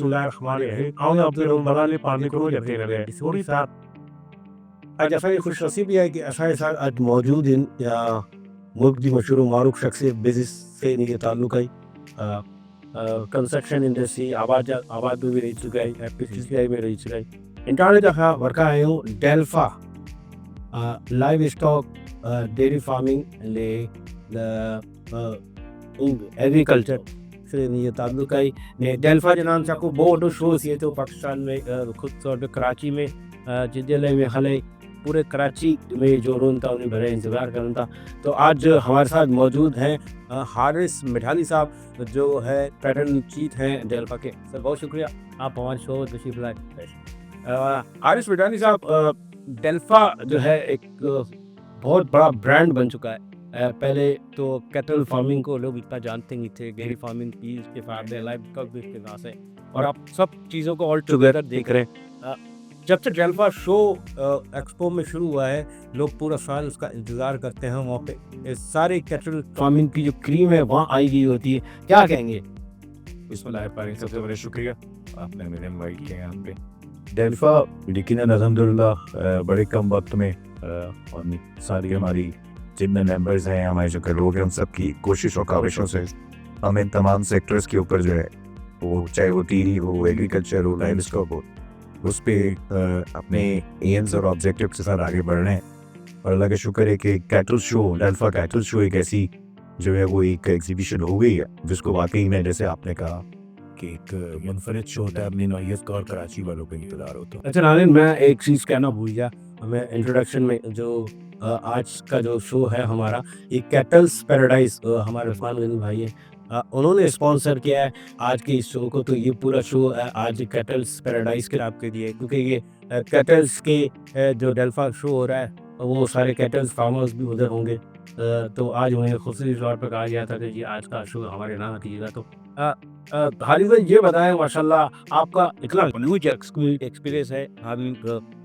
Bismillahirrahmanirrahim. Aún Abdul Malali पानी को जब लगे थोड़ी सा आज असाई खुशनसीबी है कि असाई साथ आज मौजूद इन या मुल्क की मशहूर मारूफ शख्सियत बिजनेस से नहीं ताल्लुक है कंस्ट्रक्शन इंडस्ट्री आबाद में भी रह चुका है एफपीसीआई में रह चुका है इंटरनेट जहाँ वर्का है हूँ डेल्फा लाइव स्टॉक डेयरी फार्मिंग ले एग्रीकल्चर से नहीं ताल्लुक है ने डेल्फा के नाम से आपको बहुत शो ये तो पाकिस्तान में खुद तौर पर कराची में जिले में हले पूरे कराची में जो रोन था उन्हें बड़े इंतज़ार करना था। तो आज हमारे साथ मौजूद हैं हारिस मिठानी साहब जो है पैटर्न चीफ हैं डेल्फा के। सर बहुत शुक्रिया आप हमारे शो में तशरीफ लाए। हारिस मिठानी साहब डेल्फा जो है एक बहुत बड़ा ब्रांड बन चुका है। पहले तो कैटल फार्मिंग को लोग इतना जानते नहीं थे, डेयरी फार्मिंग की इसके फायदे लाइफ का भी इसके नाम है और आप सब चीज़ों को ऑल टुगेदर देख रहे हैं। जब से डेल्फा शो एक्सपो में शुरू हुआ है लोग पूरा साल उसका इंतज़ार करते हैं। वहाँ पे सारे कैटल फार्मिंग की जो क्रीम है वहाँ आई गई होती है, क्या कहेंगे? बिस्मिल्लाह सबसे बड़ा शुक्रिया आपने मेरे इनवाइट किया यहाँ पे। डेल्फा यकीनन अल्हम्दुलिल्लाह बड़े कम वक्त में और सारी हमारी जितने मेंबर्स हैं हमारे जो लोग हैं उन सबकी कोशिश और काविशों से हमें तमाम सेक्टर्स के ऊपर जो है वो चाहे वो टीरी हो, एग्रीकल्चर हो, लाइव स्टॉक हो, उस पर अपने एम्स और ऑब्जेक्टिव के साथ आगे बढ़ रहे हैं। और अल्लाह का शुक्र है कि कैटल शो डेल्फा कैटल शो एक ऐसी जो है वो एक एग्जीबिशन हो गई है जिसको वाकई में जैसे आपने कहा कि एक मुनफरिद शो होता है अपनी नौयत का और कराची वालों का इंतजार होता है। अच्छा नाज़रीन, मैं एक चीज़ कहना भूल गया, हमें इंट्रोडक्शन में जो आज का जो शो है हमारा ये कैटल्स पैराडाइज हमारे उस्मान गनी भाई है उन्होंने स्पॉन्सर किया है आज के इस शो को। तो ये पूरा शो आज कैटल्स पैराडाइज के नाम के लिए क्योंकि ये कैटल्स के जो डेल्फा शो हो रहा है वो सारे कैटल्स फार्मर्स भी उधर होंगे। तो आज उन्हें खुशी तौर पर कहा गया था कि ये आज का शो हमारे नाम कीजिएगा। तो हारिस भाई ये बताएं माशाल्लाह आपका इतना ह्यूज एक्सपीरियंस है,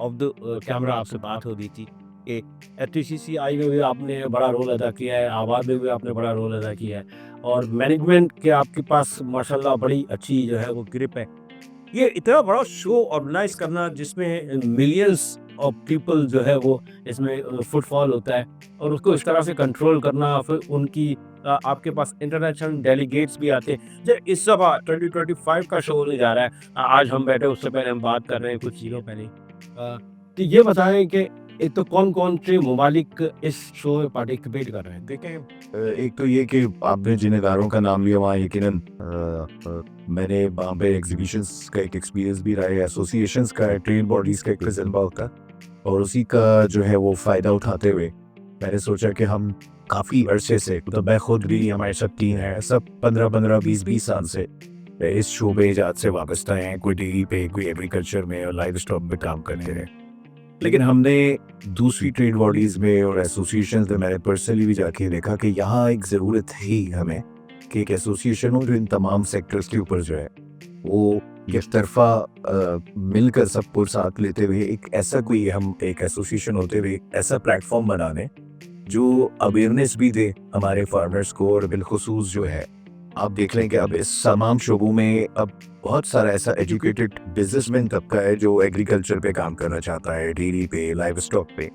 ऑफ द कैमरा आपसे बात हो रही थी कि एफटीसीआई में भी आपने बड़ा रोल अदा किया है, आबाद में भी आपने बड़ा रोल अदा किया है और मैनेजमेंट के आपके पास माशाल्लाह बड़ी अच्छी जो है वो ग्रिप है। ये इतना बड़ा शो ऑर्गेनाइज करना जिसमें मिलियंस ऑफ पीपल जो है वो इसमें फुटफॉल होता है और उसको इस तरह से कंट्रोल करना, फिर उनकी आपके पास इंटरनेशनल डेलीगेट्स भी आते हैं। जब इस सब 2025 का शो होने जा रहा है, आज हम बैठे उससे पहले हम बात कर रहे हैं कुछ चीज़ों पहले। तो ये बताएं कि एक तो कौन कौन से ममालिक इस शो में पार्टिसिपेट कर रहे हैं? देखें एक तो ये कि आपने जिन इदारों का नाम लिया वहाँ यकीनन मैंने वहाँ पे एग्जीबिशंस का एक एक्सपीरियंस भी रहा है, एसोसिएशंस का, ट्रेड बॉडीज़ का एक तजर्बा होता है और उसी का जो है वो फ़ायदा उठाते हुए मैंने सोचा कि हम काफ़ी अरसे से तो मैं खुद भी हमारे सब टीम है सब 15-15, 20-20 साल से इस शो पे इजाद से वाबस्ता हैं, कोई डेयरी पे, कोई एग्रीकल्चर में और लाइव स्टॉक में काम करते हैं। लेकिन हमने दूसरी ट्रेड बॉडीज़ में और एसोसिएशंस में मैंने पर्सनली भी जाके देखा कि यहाँ एक ज़रूरत है हमें कि एक एसोसिएशन हो जो इन तमाम सेक्टर्स के ऊपर जो है वो एक तरफा मिलकर सबको साथ लेते हुए एक ऐसा कोई हम एक एसोसिएशन होते हुए ऐसा प्लेटफॉर्म बना दें जो अवेयरनेस भी दे हमारे फार्मर्स को। और बिलखुसूस जो है आप देख लें कि अब इस तमाम शोबों में अब बहुत सारा ऐसा एजुकेटेड बिजनेसमैन तबका है जो एग्रीकल्चर पे काम करना चाहता है, डेयरी पे, लाइव स्टॉक पे,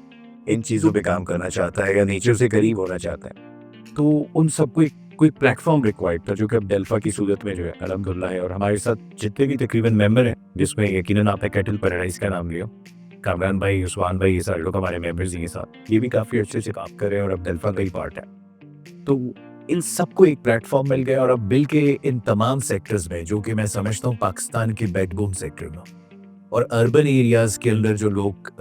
इन चीज़ों पे काम करना चाहता है या नेचर से करीब होना चाहता है। तो उन सबको कोई प्लेटफॉर्म रिक्वायर्ड था जो कि अब डेल्फा की सूरत में जो है अल्हम्दुलिल्लाह है। और हमारे साथ जितने भी तकरीबन मेंबर हैं जिसमें यकीनन आपने कैटल पैराडाइज का नाम लिया, कामरान भाई, उस्मान भाई, ये सारे लोग हमारे मेंबर्स हैं साथ, ये भी काफ़ी अच्छे से काम कर रहे हैं और अब डेल्फा का ही पार्ट है। तो इन सबको एक प्लेटफॉर्म मिल गया और अब मिल के इन तमाम सेक्टर्स में जो कि मैं समझता हूँ पाकिस्तान के बैकबोन सेक्टर में और अर्बन एरियाज़ के अंदर जो लोग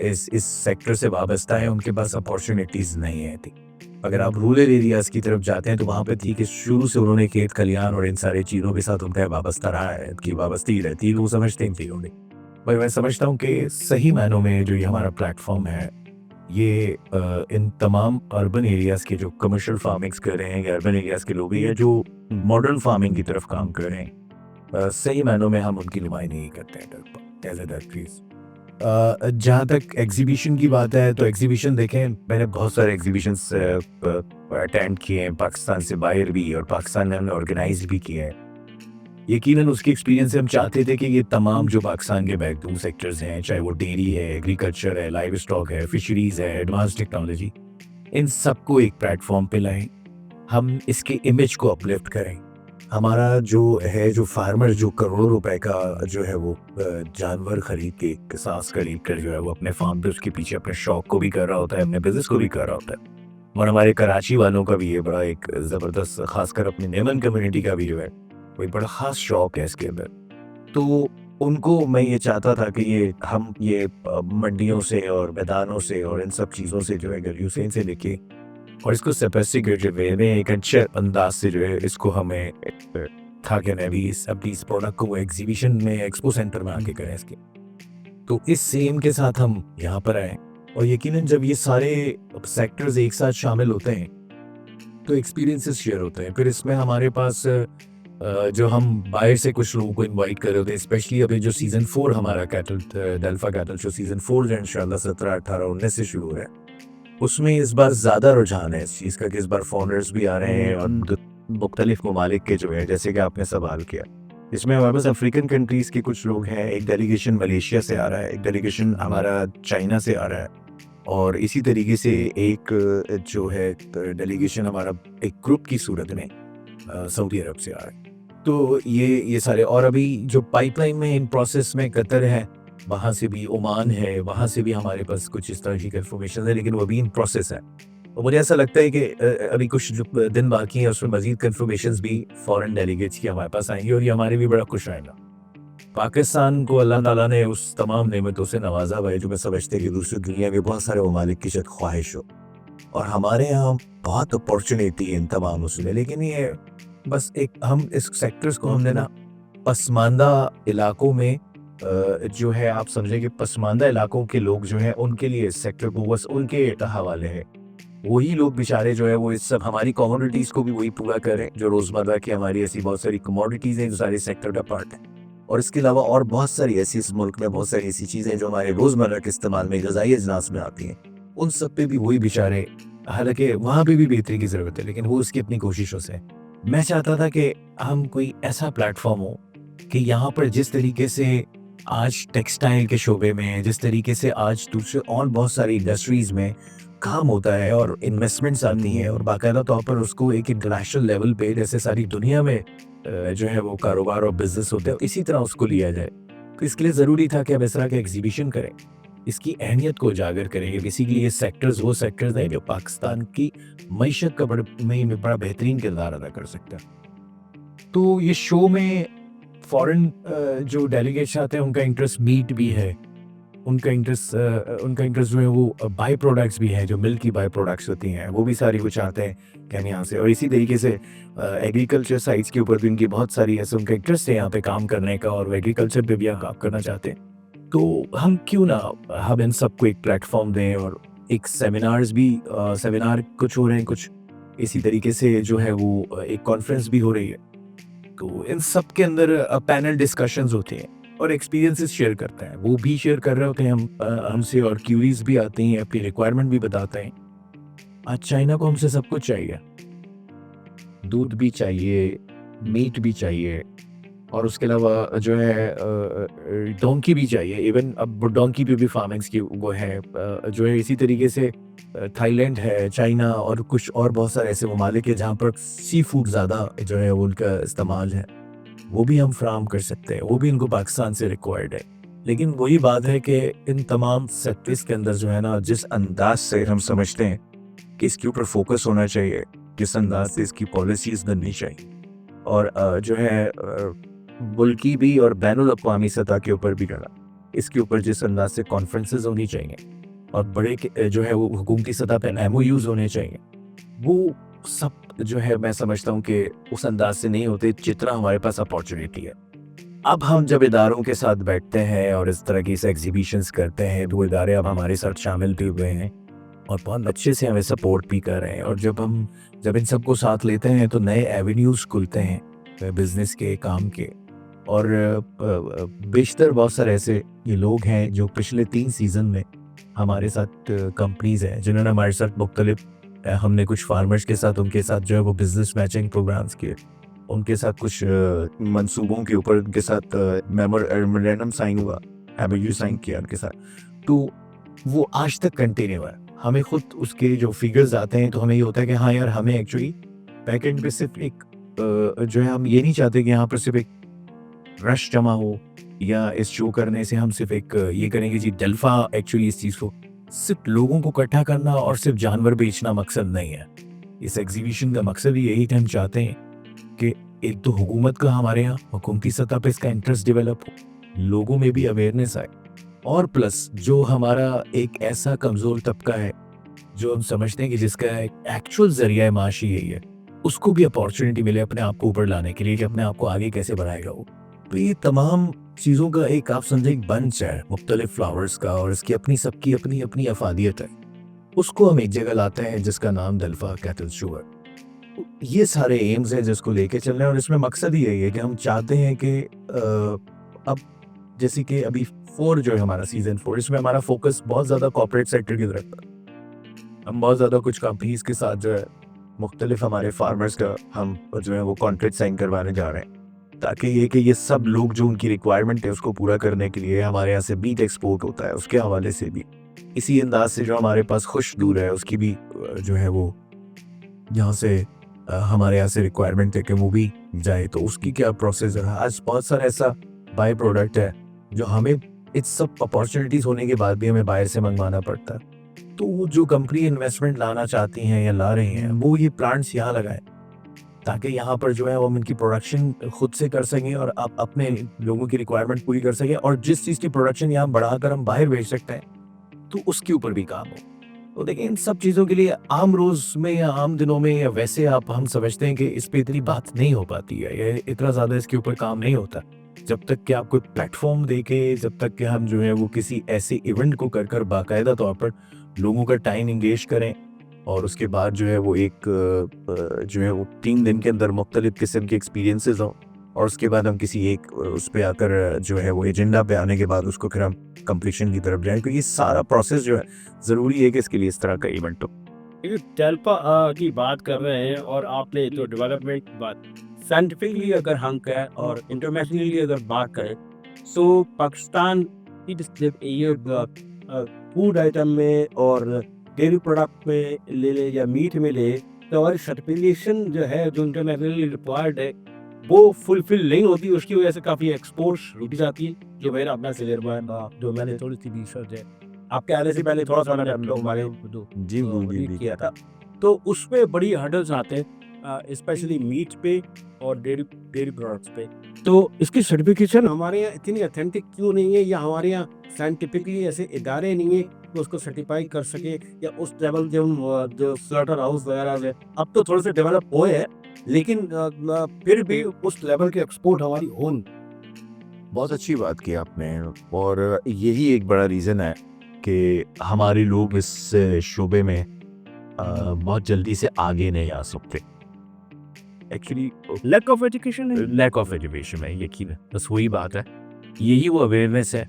इस सेक्टर से वाबस्ता हैं उनके पास अपॉर्चुनिटीज़ नहीं है थी। अगर आप रूरल एरियाज़ की तरफ जाते हैं तो वहाँ पे थी कि शुरू से उन्होंने खेत खलियान और इन सारे चीज़ों के साथ उनका वाबस्ता रहा है कि वाबस्ती रहती है, वो समझते नहीं होंगे। भाई मैं समझता हूँ कि सही मायनों में जो ये हमारा प्लेटफॉर्म है ये इन तमाम अर्बन एरियाज़ के जो कमर्शियल फार्मिंग्स कर रहे हैं या अर्बन एरियाज़ के लोग हैं जो मॉडर्न फार्मिंग की तरफ काम कर रहे हैं, सही मायनों में हम उनकी नुमाइंदगी करते हैं। जहाँ तक एग्जीबिशन की बात है तो एग्जीबिशन देखें, मैंने बहुत सारे एग्जीबिशंस अटेंड किए हैं पाकिस्तान से बाहर भी और पाकिस्तान में हमने ऑर्गेनाइज भी किया है। यकीनन उसके एक्सपीरियंस से हम चाहते थे कि ये तमाम जो पाकिस्तान के बैकबोन सेक्टर्स हैं, चाहे वो डेयरी है, एग्रीकल्चर है, लाइव स्टॉक है, फिशरीज है, एडवांस टेक्नोलॉजी, इन सबको एक प्लेटफॉर्म पे लाएं, हम इसके इमेज को अपलिफ्ट करें। हमारा जो फार्मर जो करोड़ों रुपए का जो है वो जानवर खरीद के, किसास खरीद कर जो है वो अपने फार्म पे उसके पीछे अपने शौक को भी कर रहा होता है, अपने बिजनेस को भी कर रहा होता है। और हमारे कराची वालों का भी ये बड़ा एक ज़बरदस्त, खासकर अपनी नेमन कम्युनिटी का भी जो है वो एक बड़ा ख़ास शौक है इसके अंदर। तो उनको मैं ये चाहता था कि ये मंडियों से और मैदानों से और इन सब चीज़ों से जो है गलियों से इनसे लेके और इसको सोफिस्टिकेटेड वे में एक अच्छे अंदाज से जो है इसको हमें था कि मैं भी अपनी इस प्रोडक्ट को एग्जीबिशन में, एक्सपो सेंटर में आके करें इसके। तो इस सेम के साथ हम यहाँ पर आए और यकीनन जब ये सारे सेक्टर्स एक साथ शामिल होते हैं तो एक्सपीरियंसेस शेयर होते हैं। फिर इसमें हमारे पास जो हम बाहर से कुछ लोगों को इनवाइट कर रहे होते हैं, स्पेशली अभी जो सीज़न 4 हमारा कैटल डेल्फा कैटल शो सीज़न 4 जो इंशाल्लाह 17, 18, 19 से शुरू हो रहा है, उसमें इस बार ज़्यादा रुझान है इस चीज़ का कि इस बार फॉरेनर्स भी आ रहे हैं और मुख्तलिफ ममालिक के जो है, जैसे कि आपने सवाल किया, इसमें हमारे पास अफ्रीकन कंट्रीज़ के कुछ लोग हैं, एक डेलीगेशन मलेशिया से आ रहा है, एक डेलीगेशन हमारा चाइना से आ रहा है और इसी तरीके से एक जो है डेलीगेशन हमारा एक ग्रुप की सूरत में सऊदी अरब से आ रहा है। तो ये सारे, और अभी जो पाइपलाइन में इन प्रोसेस में कतर है, वहाँ से भी ओमान है, वहाँ से भी हमारे पास कुछ इस तरह की कन्फर्मेशन है, लेकिन वो अभी इन प्रोसेस है। और मुझे ऐसा लगता है कि अभी कुछ जो दिन बाकी हैं उसमें मजीद कन्फर्मेशंस भी फॉरेन डेलीगेट्स की हमारे पास आएंगी और ये हमारे भी बड़ा खुश आएगा। पाकिस्तान को अल्लाह ताला ने उस तमाम नेमतों से नवाजा हुआ है जो मैं समझते कि दूसरी दुनिया के बहुत सारे ममालिक की शायद ख्वाहिश हो, और हमारे यहाँ बहुत अपॉर्चुनिटी है इन तमाम उसमें। लेकिन ये बस एक हम इस सेक्टर्स को हमने ना पसमानदा इलाकों में जो है, आप समझें कि पसमानदा इलाकों के लोग जो हैं उनके लिए इस सेक्टर को बस उनके हवाले है। वही लोग बेचारे जो है वो इस सब हमारी कमोडिटीज़ को भी वही पूरा करें जो रोज़मर्रा की हमारी ऐसी बहुत सारी कमोडिटीज़ हैं जो सारे सेक्टर का पार्ट है। और इसके अलावा और बहुत सारी ऐसी इस मुल्क में बहुत सारी ऐसी चीज़ें जो हमारे रोज़मर्रा के इस्तेमाल में, ग़िज़ाई अजनास में आती हैं, उन सब पे भी वही बेचारे, हालांकि वहाँ पे भी बेहतरी की ज़रूरत है लेकिन वो उसकी अपनी कोशिशों से। मैं चाहता था कि हम कोई ऐसा प्लेटफॉर्म हो कि यहाँ पर जिस तरीके से आज टेक्सटाइल के शोबे में, जिस तरीके से आज दूसरे और बहुत सारी इंडस्ट्रीज़ में काम होता है और इन्वेस्टमेंट्स आती हैं और बाकायदा तौर पर उसको एक इंटरनेशनल लेवल पे जैसे सारी दुनिया में जो है वो कारोबार और बिजनेस होते हैं, इसी तरह उसको लिया जाए। तो इसके लिए ज़रूरी था कि अब इस तरह के एग्जीबिशन करें, इसकी अहमियत को उजागर करें। बेसिकली ये सेक्टर्स वो सेक्टर्स हैं जो पाकिस्तान की मईशत का बड़ा बेहतरीन किरदार अदा कर सकता है। तो ये शो में फॉरेन जो डेलीगेट्स आते हैं उनका इंटरेस्ट मीट भी है, उनका इंटरेस्ट जो है वो बाई प्रोडक्ट्स भी हैं, जो मिल्क की बाई प्रोडक्ट्स होती हैं वो भी सारी वो चाहते हैं कि हम यहाँ से, और इसी तरीके से एग्रीकल्चर साइट्स के ऊपर भी उनकी बहुत सारी ऐसे उनका इंटरेस्ट है यहाँ पे काम करने का और वो एग्रीकल्चर पे भी यहाँ काम करना चाहते हैं। तो हम क्यों ना हम इन सबको एक प्लेटफॉर्म दें और एक सेमिनार कुछ हो रहे हैं, कुछ इसी तरीके से जो है वो एक कॉन्फ्रेंस भी हो रही है। तो इन सब के अंदर पैनल डिस्कशंस होते हैं और एक्सपीरियंसेस शेयर करते हैं, वो भी शेयर कर रहे होते हैं हमसे, और क्यूरीज भी आती हैं, अपनी रिक्वायरमेंट भी बताते हैं। आज चाइना को हमसे सब कुछ चाहिए, दूध भी चाहिए, मीट भी चाहिए, और उसके अलावा जो है डोंकी भी चाहिए। इवन अब डोंकी पे भी फार्मिंग्स की वो है जो है। इसी तरीके से थाईलैंड है, चाइना और कुछ और बहुत सारे ऐसे ममालिक है जहाँ पर सी फूड ज़्यादा जो है उनका इस्तेमाल है, वो भी हम फ्राहम कर सकते हैं, वो भी इनको पाकिस्तान से रिक्वायर्ड है। लेकिन वही बात है कि इन तमाम सेक्टर्स के अंदर जो है ना, जिस अंदाज से हम समझते हैं कि इसके ऊपर फोकस होना चाहिए, जिस अंदाज से इसकी पॉलिसीज़ बननी चाहिए, और जो है मुल्की भी और बैनुल अक़वामी सतह के ऊपर भी करना, इसके ऊपर जिस अंदाज से कॉन्फ्रेंसेस होनी चाहिए और बड़े जो है वो हुकूमती सतह पर MOUs होने चाहिए, वो सब जो है मैं समझता हूँ कि उस अंदाज से नहीं होते जितना हमारे पास अपॉर्चुनिटी है। अब हम जब इदारों के साथ बैठते हैं और इस तरह की एग्जीबिशंस करते हैं, तो इदारे अब हमारे साथ शामिल भी हुए हैं और बहुत अच्छे से हमें सपोर्ट भी कर रहे हैं। और जब इन सबको साथ लेते हैं तो नए एवेन्यूज़ खुलते हैं बिजनेस के, काम के। और बेशतर बहुत सारे ऐसे ये लोग हैं जो पिछले 3 सीज़न में हमारे साथ कंपनीज़ हैं जिन्होंने हमारे साथ मुख्तलिफ, हमने कुछ फार्मर्स के साथ, उनके साथ जो है वो बिज़नेस मैचिंग प्रोग्राम्स किए, उनके साथ कुछ मंसूबों के ऊपर उनके साथ मेमोरेंडम साइन हुआ, एमओयू साइन किया उनके साथ, तो वो आज तक कंटिन्यू है। हमें खुद उसके जो फिगर्स आते हैं तो हमें ये होता है कि हाँ यार, हमें एक्चुअली बैकएंड पे सिर्फ एक जो है, हम ये नहीं चाहते कि यहाँ पर सिर्फ एक रश जमा हो, या इस शो करने से हम सिर्फ एक ये करेंगे जी डेल्फा। एक्चुअली इस चीज़ को सिर्फ लोगों को इकट्ठा करना और सिर्फ जानवर बेचना मकसद नहीं है। इस एग्जीबिशन का मकसद ही यही कि हम चाहते हैं कि एक तो हुकूमत का, हमारे यहाँ हुकूमती सतह पे इसका इंटरेस्ट डेवलप हो, लोगों में भी अवेयरनेस आए, और प्लस जो हमारा एक ऐसा कमज़ोर तबका है जो हम समझते हैं कि जिसका एक्चुअल ज़रिया माशी यही है, उसको भी अपॉर्चुनिटी मिले अपने आप को ऊपर लाने के लिए, कि अपने आप को आगे कैसे बढ़ाएगा वो। तो ये तमाम चीज़ों का एक, आप समझे, एक बंच है मुख्तलिफ फ्लावर्स का, और इसकी अपनी सबकी अपनी अपनी अफादियत है। उसको हम एक जगह लाते हैं जिसका नाम डेल्फा कैटल शो है। ये सारे एम्स हैं जिसको लेके चल रहे हैं, और इसमें मकसद ही यही है कि हम चाहते हैं कि अब जैसे कि अभी 4 जो है हमारा सीजन 4, इसमें हमारा फोकस बहुत ज़्यादा कॉर्पोरेट सेक्टर की तरफ है। हम बहुत ज़्यादा कुछ कंपनीज के साथ जो है मुख्तलिफ हमारे फार्मर्स का हम जो है वो कॉन्ट्रैक्ट साइन करवाने जा रहे हैं, ताकि ये सब लोग जो उनकी रिक्वायरमेंट है उसको पूरा करने के लिए हमारे यहाँ से बीट एक्सपोर्ट होता है, उसके हवाले से भी इसी अंदाज से जो हमारे पास खुश दूर है उसकी भी जो है वो यहाँ से हमारे यहाँ से रिक्वायरमेंट है कि वो भी जाए। तो उसकी क्या प्रोसेस है, आज बहुत सारा ऐसा बाय प्रोडक्ट है जो हमें इस सब अपॉर्चुनिटीज़ होने के बाद भी हमें बाहर से मंगवाना पड़ता है। तो वो जो कंपनी इन्वेस्टमेंट लाना चाहती हैं या ला रही हैं, वो ये प्लांट्स यहाँ लगाएं, ताकि यहाँ पर जो है वो हम इनकी प्रोडक्शन खुद से कर सकें और आप अपने लोगों की रिक्वायरमेंट पूरी कर सकें, और जिस चीज़ की प्रोडक्शन यहाँ बढ़ाकर हम बाहर भेज सकते हैं तो उसके ऊपर भी काम हो। तो देखिए, इन सब चीज़ों के लिए आम रोज़ में या आम दिनों में या वैसे आप हम समझते हैं कि इस पर इतनी बात नहीं हो पाती है, या इतना ज़्यादा इसके ऊपर काम नहीं होता, जब तक कि आप कोई प्लेटफॉर्म देके, जब तक कि हम जो है वो किसी ऐसे इवेंट को कर बाकायदा तौर पर लोगों का टाइम इंगेज करें, और उसके बाद जो है वो एक जो है वो 3 दिन के अंदर मुख्तलिफ किस्म के एक्सपीरियंसेस हों, और उसके बाद हम किसी एक उस पर आकर जो है वो एजेंडा पे आने के बाद उसको फिर हम कंप्लीशन की तरफ जाएं। तो ये सारा प्रोसेस जो है ज़रूरी है कि इसके लिए इस तरह का इवेंट हो। डेल्फा की बात कर रहे हैं, और आपने तो डेवलपमेंट की बात, साइंटिफिकली अगर हम कहें और इंटरनेशनली अगर बात करें, तो पाकिस्तान की ये फूड आइटम में और डेयरी प्रोडक्ट में ले ले या मीट में ले, तो हमारी सर्टिफिकेशन जो है जो इंटरनेशनली रिक्वायर्ड है वो फुलफिल नहीं होती, उसकी वजह से काफ़ी एक्सपोर्ट्स रुक जाती है। जो मेरा अपना तजुर्बा है, जो मैंने थोड़ी सी रिसर्च है आपके आने से पहले थोड़ा सा मैंने हम लोग हमारे जी रीड किया था, तो उसमें बड़ी हर्डल्स आते हैं, स्पेशली मीट पे और डेयरी प्रोडक्ट्स पे। तो इसकी सर्टिफिकेशन हमारे यहाँ इतनी ऑथेंटिक क्यों नहीं है, या हमारे यहाँ साइंटिफिकली ऐसे इदारे नहीं है कि उसको सर्टिफाई कर सके, या उस लेवल जो स्लॉटर हाउस वगैरह है अब तो थोड़े से डेवलप हुए हैं, लेकिन फिर भी उस लेवल के एक्सपोर्ट हमारी हो नहीं। बहुत अच्छी बात की आपने, और यही एक बड़ा रीज़न है कि हमारे लोग इस शोबे में बहुत जल्दी से आगे नहीं आ सकते। एक्चुअली लैक ऑफ एजुकेशन है। लैक ऑफ एजुकेशन है, यकीन है, बस वही बात है। यही वो अवेयरनेस है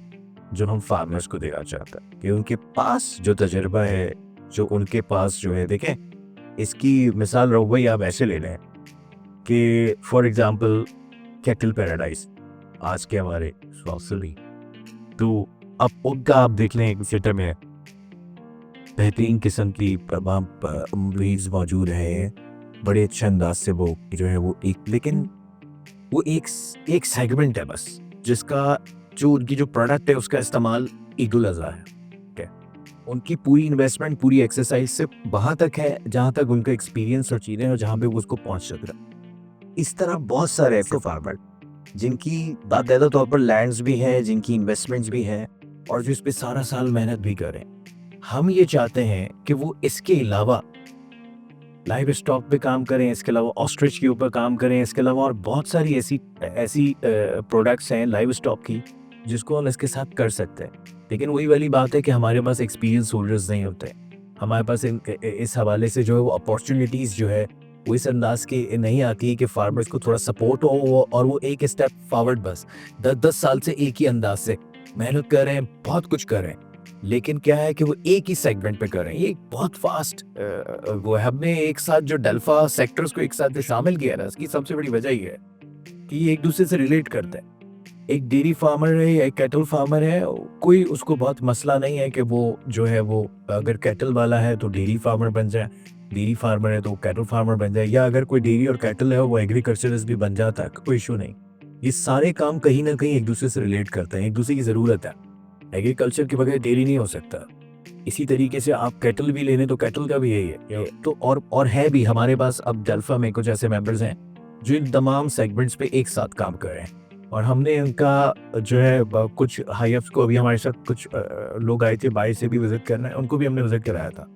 जो हम फार्मर्स को देना चाहते हैं, कि उनके पास जो तजर्बा है, जो उनके पास जो है, देखें इसकी मिसाल रोबई आप ऐसे ले लें कि फॉर एग्जांपल कैटल पैराडाइज आज के हमारे सॉसली, तो अब उनका आप देख लें एक सेटअप में बेहतरीन किस्म की तमाम ब्रीड्स मौजूद है, बड़े अच्छे अंदाज से वो जो है वो लेकिन वो एक सेगमेंट है बस, जिसका जो उनकी जो प्रोडक्ट है उसका इस्तेमाल ईद उल अज़हा है। ठीक है, उनकी पूरी इन्वेस्टमेंट, पूरी एक्सरसाइज से वहाँ तक है जहाँ तक उनका एक्सपीरियंस और चीज़ें और जहाँ पे वो उसको पहुँच सक रहा है। इस तरह बहुत सारे ऐसे फार्मर जिनकी बाकायदा तौर पर लैंड्स भी हैं, जिनकी इन्वेस्टमेंट्स भी हैं, और जो इस पर सारा साल मेहनत भी करें। हम ये चाहते हैं कि वो इसके अलावा लाइव स्टॉक पे काम करें, इसके अलावा ऑस्ट्रिच के ऊपर काम करें, इसके अलावा और बहुत सारी ऐसी प्रोडक्ट्स हैं लाइव स्टॉक की जिसको हम इसके साथ कर सकते हैं। लेकिन वही वाली बात है कि हमारे पास एक्सपीरियंस होल्डर्स नहीं होते, हमारे पास इस हवाले से जो है वो अपॉर्चुनिटीज़ जो है वो इस अंदाज की नहीं आती है कि फार्मर्स को थोड़ा सपोर्ट हो और वो एक स्टेप फॉरवर्ड बस 10-10 साल से एक ही अंदाज से मेहनत कर रहे हैं, बहुत कुछ कर रहे हैं, लेकिन क्या है कि वो एक ही सेगमेंट पे कर रहे हैं। ये एक बहुत फास्ट वो है। हमने एक साथ जो डेल्फा सेक्टर्स को एक साथ जो शामिल किया ना, इसकी सबसे बड़ी वजह ये है कि ये एक दूसरे से रिलेट करते हैं। एक डेयरी फार्मर है या एक कैटल फार्मर है, कोई उसको बहुत मसला नहीं है कि वो जो है वो अगर कैटल वाला है तो डेयरी फार्मर बन जाए, डेयरी फार्मर है तो कैटल फार्मर बन जाए, या अगर कोई डेयरी और कैटल है वो एग्रीकल्चरिस्ट भी बन जाता है, कोई इशू नहीं। ये सारे काम कहीं ना कहीं एक दूसरे से रिलेट करते हैं, एक दूसरे की ज़रूरत है। एग्रीकल्चर के बगैर डेयरी नहीं हो सकता। इसी तरीके से आप कैटल भी ले लें तो कैटल का भी यही है। तो और है भी हमारे पास अब डेल्फा में कुछ ऐसे मेंबर्स हैं जो इन तमाम सेगमेंट्स पे एक साथ काम कर रहे हैं। और हमने उनका जो है कुछ हाईअप्स को, अभी हमारे साथ कुछ लोग आए थे बाहर से भी विजिट करना है, उनको भी हमने विजिट कराया था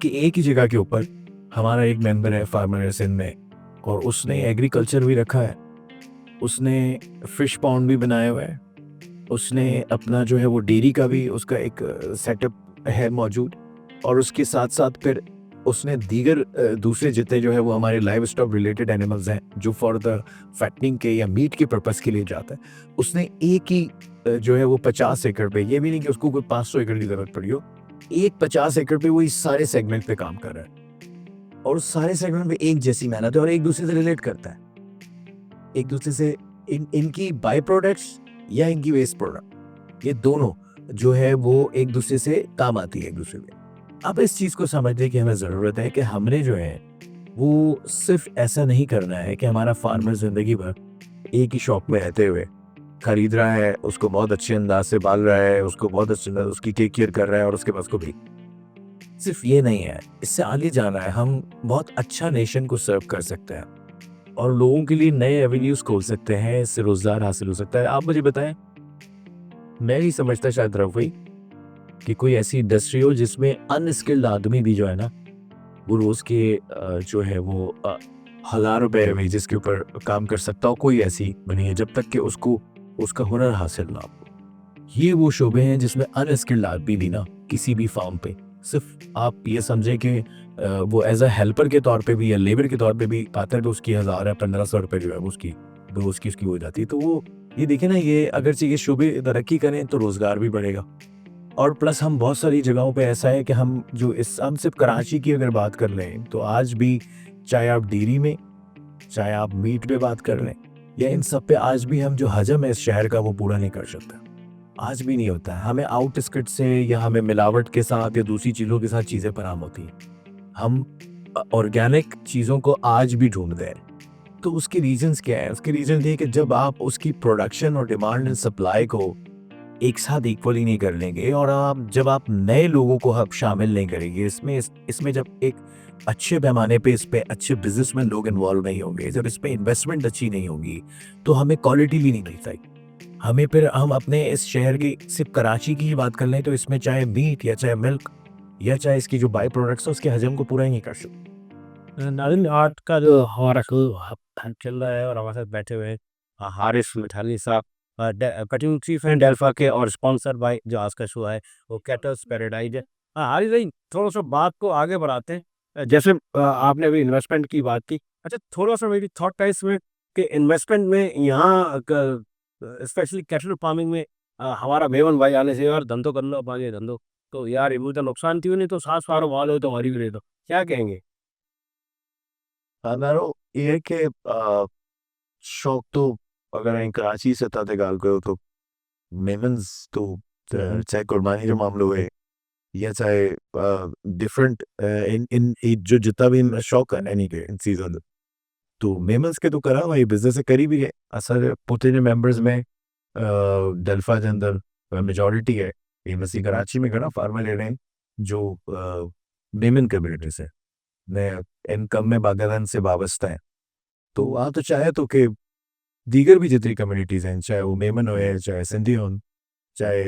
कि एक ही जगह के ऊपर हमारा एक मेंबर है फार्मर है सिंध में, और उसने एग्रीकल्चर भी रखा है, उसने फिश पॉन्ड भी बनाया हुआ है, उसने अपना जो है वो डेयरी का भी उसका एक सेटअप है मौजूद, और उसके साथ साथ फिर उसने दीगर दूसरे जितने जो है वो हमारे लाइव स्टॉक रिलेटेड एनिमल्स हैं जो फॉर द फैटनिंग के या मीट के पर्पस के लिए जाता है, उसने एक ही जो है वो 50 एकड़ पे, ये भी नहीं कि उसको कोई 500 एकड़ की जरूरत पड़ी हो, एक 50 एकड़ पे वो इस सारे सेगमेंट पे काम कर रहा है। और उस सारे सेगमेंट पे एक जैसी मेहनत है और एक दूसरे से रिलेट करता है, एक दूसरे से इनकी बाय प्रोडक्ट्स या इनकी वेस्ट प्रोडक्ट, ये दोनों जो है वो एक दूसरे से काम आती है एक दूसरे में। अब इस चीज को समझने की हमें जरूरत है कि हमने जो है वो सिर्फ ऐसा नहीं करना है कि हमारा फार्मर जिंदगी भर एक ही शॉप में रहते हुए खरीद रहा है, उसको बहुत अच्छे अंदाज से पाल रहा है, उसको बहुत अच्छे अंदाज उसकी टेक केयर कर रहा है और उसके पास को भी सिर्फ ये नहीं है। इससे आगे जाना है, हम बहुत अच्छा नेशन को सर्व कर सकते हैं और लोगों के लिए नए एवेन्यूज खोल सकते हैं, इससे रोजगार हासिल हो सकता है। आप मुझे बताएं, मैं नहीं समझता शायद रवि कि कोई ऐसी इंडस्ट्री हो जिसमें अनस्किल्ड आदमी भी जो है ना वो रोज के जो है वो 1000 रुपए वेजेस के ऊपर काम कर सकता हो, कोई ऐसी बनी है जब तक कि उसको उसका हुनर हासिल ना हो। ये वो शोबे हैं जिसमें अनस्किल्ड आदमी भी ना किसी भी फार्म पे, सिर्फ आप ये समझे कि वो एज अ हेल्पर के तौर पे भी या लेबर के तौर पे भी आता है तो उसकी 1000 या 1500 रुपए जो है वो उसकी रोज की उसकी हो जाती है। तो वो ये देखे ना, ये अगर ये शोबे तरक्की करें तो रोजगार भी बढ़ेगा। और प्लस हम बहुत सारी जगहों पे ऐसा है कि हम सिर्फ कराची की अगर बात कर लें तो आज भी, चाहे आप डेयरी में, चाहे आप मीट पे बात कर लें, या इन सब पे आज भी हम जो हजम है इस शहर का वो पूरा नहीं कर सकते। आज भी नहीं होता है। हमें आउटस्कर्ट से या हमें मिलावट के साथ या दूसरी चीज़ों के साथ चीज़ें बरामद होती हैं। हम ऑर्गेनिक चीज़ों को आज भी ढूंढते हैं। तो उसके रीजंस क्या है? उसके रीजन ये कि जब आप उसकी प्रोडक्शन और डिमांड एंड सप्लाई को एक साथ इक्वली नहीं कर लेंगे, और जब आप नए लोगों को आप शामिल नहीं करेंगे इसमें जब एक अच्छे पैमाने पे इस पे अच्छे बिजनेसमैन लोग इन्वॉल्व नहीं होंगे, जब इस पे इन्वेस्टमेंट अच्छी नहीं होगी, तो हमें क्वालिटी भी नहीं मिल पाएगी। हमें फिर हम अपने इस शहर की सिर्फ कराची की ही बात कर लें तो इसमें चाहे मीट या चाहे मिल्क या चाहे इसकी जो बाई प्रोडक्ट्स है उसके हजम को पूरा ही नहीं कर सकते। नाज़रीन, आज का जो हमारा शो चल रहा है और हमारे साथ बैठे हुए हैं हारिस मिठानी साहब, कटिंग चीफ हैं डेल्फा के, और स्पॉन्सर बाय जो आज का शो है वो कैटल्स पैराडाइज है। हारिस भाई, थोड़ा सा बात को आगे बढ़ाते हैं। जैसे आपने अभी इन्वेस्टमेंट की बात की, अच्छा थोड़ा सा मेरी थॉट है इसमें कि इन्वेस्टमेंट में यहाँ स्पेशली कैटल फार्मिंग में हमारा मेवन भाई आने से यार धंधो कर लो, अब आगे धंधो तो यार ये तो नुकसान थी नहीं तो सास सारो वाल हो तो हमारी भी दे दो, क्या कहेंगे? हमारो ये है कि शौक तो अगर हम कराची से था गाल करो तो मेमन्स तो चाहे कुर्बानी जो मामलो है या चाहे डिफरेंट इन इन जो जितना भी इनका शौक है एनी के इन चीज़ों तो मेमन्स के तो करा भाई बिजनेस से करी भी है असल पुते मेंबर्स में डेल्फा के अंदर मेजॉरिटी है ये मसी कराची में करा फार्मर ले रहे हैं जो मेमन कम्युनिटी से ने इनकम में बागदान से वाबस्ता है। तो वहाँ तो चाहे तो कि दीगर भी जितनी कम्युनिटीज़ हैं, चाहे वो मेमन हो चाहे सिंधी हो, चाहे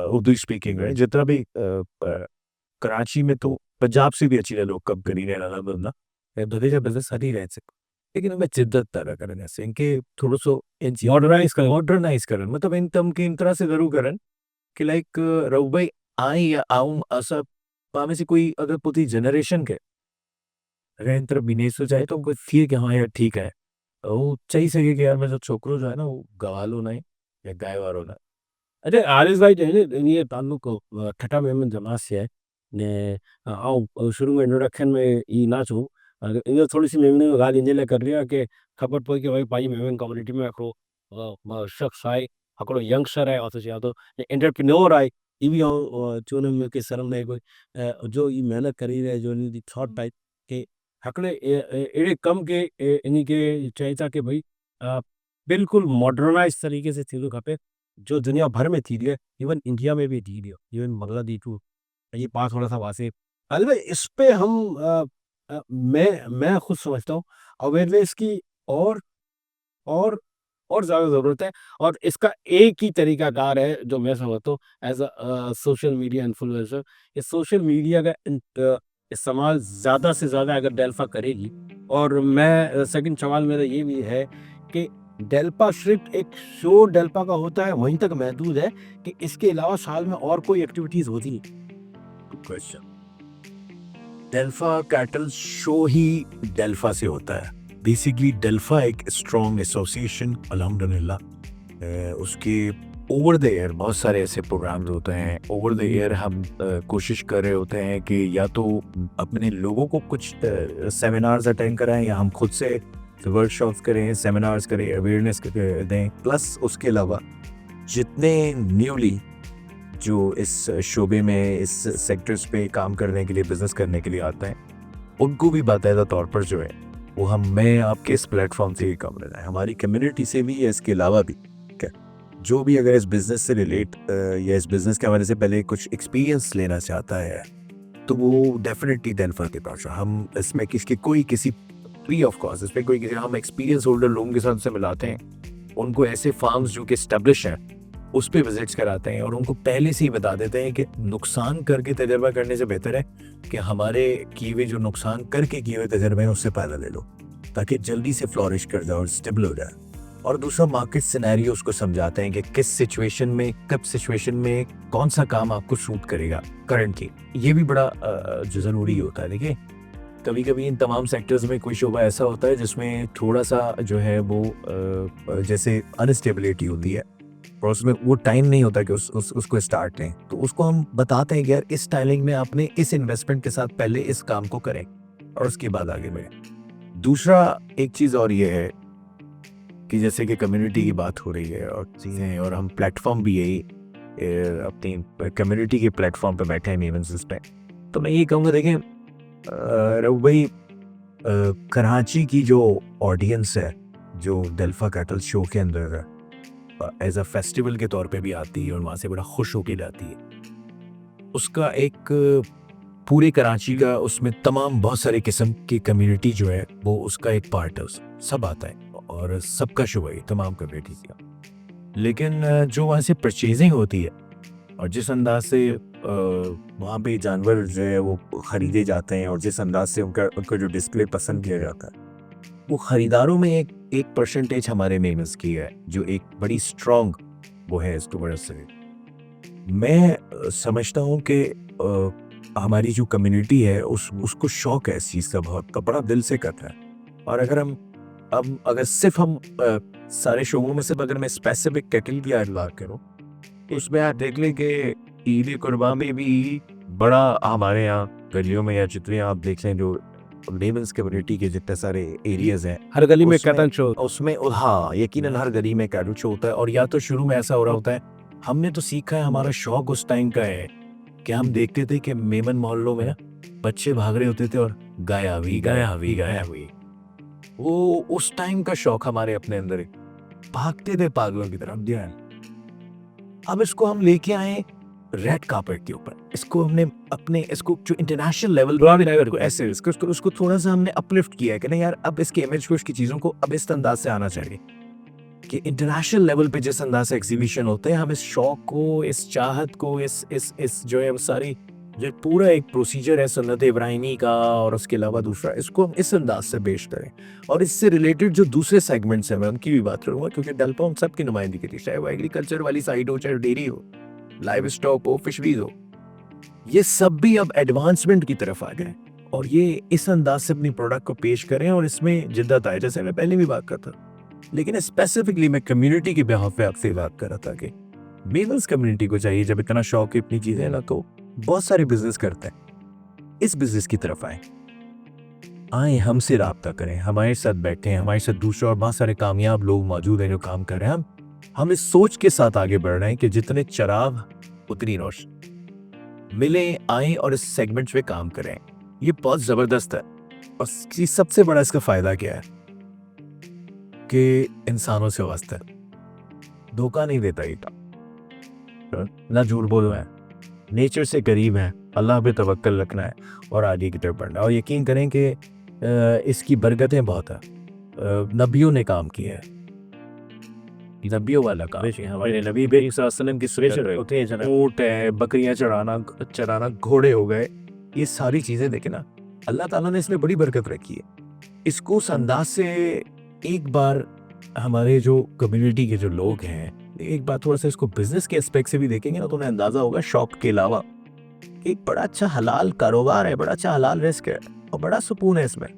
उर्दू स्पीकिंग है, जितना भी कराची में तो पंजाब से भी अच्छी लोग कम करी रहे बंदा बदे जा बिजनेस हरी रह सकते, लेकिन हमें जिद्दत तरह करने से इनके थोड़ा सो मॉडर्नाइज करन मतलब इन तम की इन तरह से जरूर करन कि लाइक रऊ भाई आई या आऊं असा पामे से कोई अगर पूरी जनरेशन के अगर इन तरफ भी नहीं सोचाए तो उनको फील कि हाँ यार ठीक है, वो चाहिए सके कि यार मैं जो छोकरो जो है ना वो गवालो नहीं या गाय वारो ना અરે આરિસભાઈ એની તાલ્લુક ठट्टा मेमन जमात से है ने शुरू में इंट्रोडक्शन में ई ना छू इन थोड़ी सी मेमने ॻाल्हि इन लाइ कर रही कि ख़बर पई कि भई पंहिंजी मेमन कम्युनिटी में हिकिड़ो शख़्स आहे, हिकिड़ो यंगस्टर आहे, ऑथर या तो एंटरप्रेन्योर आहे। ई बि चवंदुमि कि शर्मनाक कोई जो ई महिनत करी रहे जो इन जी थॉट टाइप के हिकिड़े अहिड़े कम के इन खे चई था कि भई बिल्कुलु मॉडर्नाइज़ तरीक़े से थींदो खपे जो दुनिया भर में थी रही है, इवन इंडिया में भी थी रही है, इवन बांग्लादेश ये पास थोड़ा सा वहाँ से अलग इस पे हम मैं खुद समझता हूँ अवेयरनेस की और और और ज़्यादा ज़रूरत है और इसका एक ही तरीकाकार है जो मैं समझता हूँ as a social media influencer. ये सोशल मीडिया का इस्तेमाल ज़्यादा से ज़्यादा अगर डेल्फा करेगी और मैं सेकंड सवाल मेरा ये भी है कि डेल्फा सिर्फ एक शो डेल्फा का होता है वहीं तक महदूद है कि इसके अलावा साल में और कोई एक्टिविटीज़ होती नहीं। क्वेश्चन, डेल्फा कैटल शो ही डेल्फा से होता है। बेसिकली डेल्फा एक स्ट्रॉन्ग एसोसिएशन अल्हम्दुलिल्लाह, उसके ओवर द एयर बहुत सारे ऐसे प्रोग्राम्स होते हैं। ओवर द एयर हम कोशिश कर रहे होते हैं कि या तो अपने लोगों को कुछ सेमिनार्स अटेंड कराएं या हम खुद से वर्कशॉप्स करें, सेमिनार्स करें, अवेयरनेस दें। प्लस उसके अलावा जितने न्यूली जो इस शोबे में इस सेक्टर्स पे काम करने के लिए, बिजनेस करने के लिए आते हैं, उनको भी बाकायदा तौर पर जो है वो मैं आपके इस प्लेटफॉर्म से ही काम लेना है, हमारी कम्युनिटी से भी, इसके अलावा भी। क्या जो भी अगर इस बिज़नेस से रिलेट या इस बिज़नेस के हवाले से पहले कुछ एक्सपीरियंस लेना चाहता है तो वो डेफिनेटली डेल्फा के पास हम इसमें किसी फ्री ऑफ कॉस्ट इस पर कोई किसी हम एक्सपीरियंस होल्डर लोगों के साथ से मिलाते हैं, उनको ऐसे फार्म्स जो कि एस्टेब्लिश हैं उस पर विजिट्स कराते हैं और उनको पहले से ही बता देते हैं कि नुकसान करके तजर्बा करने से बेहतर है कि हमारे किए हुए जो नुकसान करके किए हुए तजर्बे हैं उससे फ़ायदा ले लो ताकि जल्दी से फ्लॉरिश कर जाए और स्टेबल हो जाए। और दूसरा मार्केट सिनेरियो उसको समझाते हैं कि किस सिचुएशन में, कब सिचुएशन में कौन सा काम आपको सूट करेगा करंटली। ये भी बड़ा जो ज़रूरी होता है। देखिए कभी कभी इन तमाम सेक्टर्स में कोई शोबा ऐसा होता है जिसमें थोड़ा सा जो है वो जैसे अनस्टेबिलिटी होती है और उसमें वो टाइम नहीं होता कि उसको स्टार्ट लें, तो उसको हम बताते हैं कि यार इस टाइमिंग में आपने इस इन्वेस्टमेंट के साथ पहले इस काम को करें और उसके बाद आगे बढ़ें। दूसरा एक चीज़ और ये है कि जैसे कि कम्युनिटी की बात हो रही है और चीज़ें, और हम प्लेटफॉर्म भी यही अपनी कम्युनिटी के प्लेटफॉर्म पे बैठे हैं मेवन्स पे, तो मैं ये कहूँगा देखें रघु भाई, कराची की जो ऑडियंस है जो डेल्फा कैटल शो के अंदर एज अ फेस्टिवल के तौर पे भी आती है और वहाँ से बड़ा खुश होके जाती है, उसका एक पूरे कराची का उसमें तमाम बहुत सारे किस्म की कम्युनिटी जो है वो उसका एक पार्ट है, सब आता है और सबका शो है तमाम कम्युनिटीज़ का। लेकिन जो वहाँ से परचेजिंग होती है और जिस अंदाज से वहाँ पे जानवर जो है वो ख़रीदे जाते हैं और जिस अंदाज से उनका जो डिस्प्ले पसंद किया जाता है, वो ख़रीदारों में एक परसेंटेज हमारे मेमस की है जो एक बड़ी स्ट्रॉन्ग वो है। इसको वजह से मैं समझता हूँ कि हमारी जो कम्युनिटी है उसको शौक है इस चीज़ का बहुत, तो बड़ा दिल से करता है। और अगर सिर्फ हम सारे शोबों में सिर्फ अगर मैं स्पेसिफिक कैटल की बात करूँ तो उसमें आप देख लें कि ईद कुर्बान में भी बड़ा हमारे यहाँ गलियों में या जितने आप देख लें जो मेमन्स कम्युनिटी के जितने सारे एरियाज हैं, हर गली में उसमें- कैटल शो उसमें हाँ यकीनन हर गली में कैटल शो होता है। और या तो शुरू में ऐसा हो रहा होता है, हमने तो सीखा है, हमारा शौक उस टाइम का है कि हम देखते थे कि मेमन मोहल्लों में बच्चे भाग रहे होते थे और गाया हुई वो उस टाइम का शौक हमारे अपने अंदर है, भागते थे पागलों की तरफ ध्यान। अब इसको हम लेके आए रेड कार्पेट के ऊपर, इसको हमने इसको जो इंटरनेशनल लेवल को ऐसे उसको थोड़ा सा हमने अपलिफ्ट किया है कि नहीं यार अब इसके इमेज को, इसकी चीज़ों को अब इस अंदाज से आना चाहिए कि इंटरनेशनल लेवल पे जिस अंदाज से एग्जीबिशन होते हैं, हम इस शौक को, इस चाहत को, इस जो है सारी जो पूरा एक प्रोसीजर है सुन्नत इब्राहिमी का और उसके अलावा दूसरा, इसको हम इस अंदाज से पेश करें। और इससे रिलेटेड जो दूसरे सेगमेंट्स हैं मैं उनकी भी बात करूँगा क्योंकि डेल्फा उन सब की नुमाइंदगी के लिए, चाहे वो एग्रीकल्चर वाली साइड हो, चाहे डेयरी हो, लाइव स्टॉक हो, फिशरीज हो, ये सब भी अब एडवांसमेंट की तरफ आ गए और ये इस अंदाज से अपनी प्रोडक्ट को पेश करें और इसमें जिद्दत आए। जैसे मैं पहले भी बात करता, लेकिन स्पेसिफिकली मैं कम्युनिटी के बिहाफ पे आपसे बात कर रहा था कि मेमल्स कम्युनिटी को चाहिए, जब इतना शौक है इतनी चीजें ना, तो बहुत सारे बिजनेस करते हैं, इस बिजनेस की तरफ आए हमसे राब्ता करें, हमारे साथ बैठें, हमारे साथ दूसरे और बहुत सारे कामयाब लोग मौजूद हैं जो काम कर रहे हैं। हम इस सोच के साथ आगे बढ़ रहे हैं कि जितने चिराग उतनी रोशनी, मिले आए और इस सेगमेंट पे काम करें। ये बहुत जबरदस्त है। और सबसे बड़ा इसका फायदा क्या है कि इंसानों से वास्ता है, धोखा नहीं देता ये काम, ना झूठ बोलना है, नेचर से करीब है, अल्लाह पे तवक्कल रखना है और आगे की तरफ बढ़ना। और यकीन करें कि इसकी बरकतें बहुत है। नबियों ने काम किया है, नबियों वाला काम। हमारे नबी वसल्लम की सुन्नत, ऊंट है, बकरियां चराना, घोड़े हो गए, ये सारी चीजें देखे ना, अल्लाह ताला ने इसमें बड़ी बरकत रखी है। इसको उस अंदाज से एक बार हमारे जो कम्युनिटी के जो लोग हैं, एक बार थोड़ा सा इसको बिजनेस के एस्पेक्ट से भी देखेंगे ना, तो उन्हें अंदाजा होगा शौक के अलावा एक बड़ा अच्छा हलाल कारोबार है, बड़ा अच्छा हलाल रिस्क है और बड़ा सुकून है इसमें।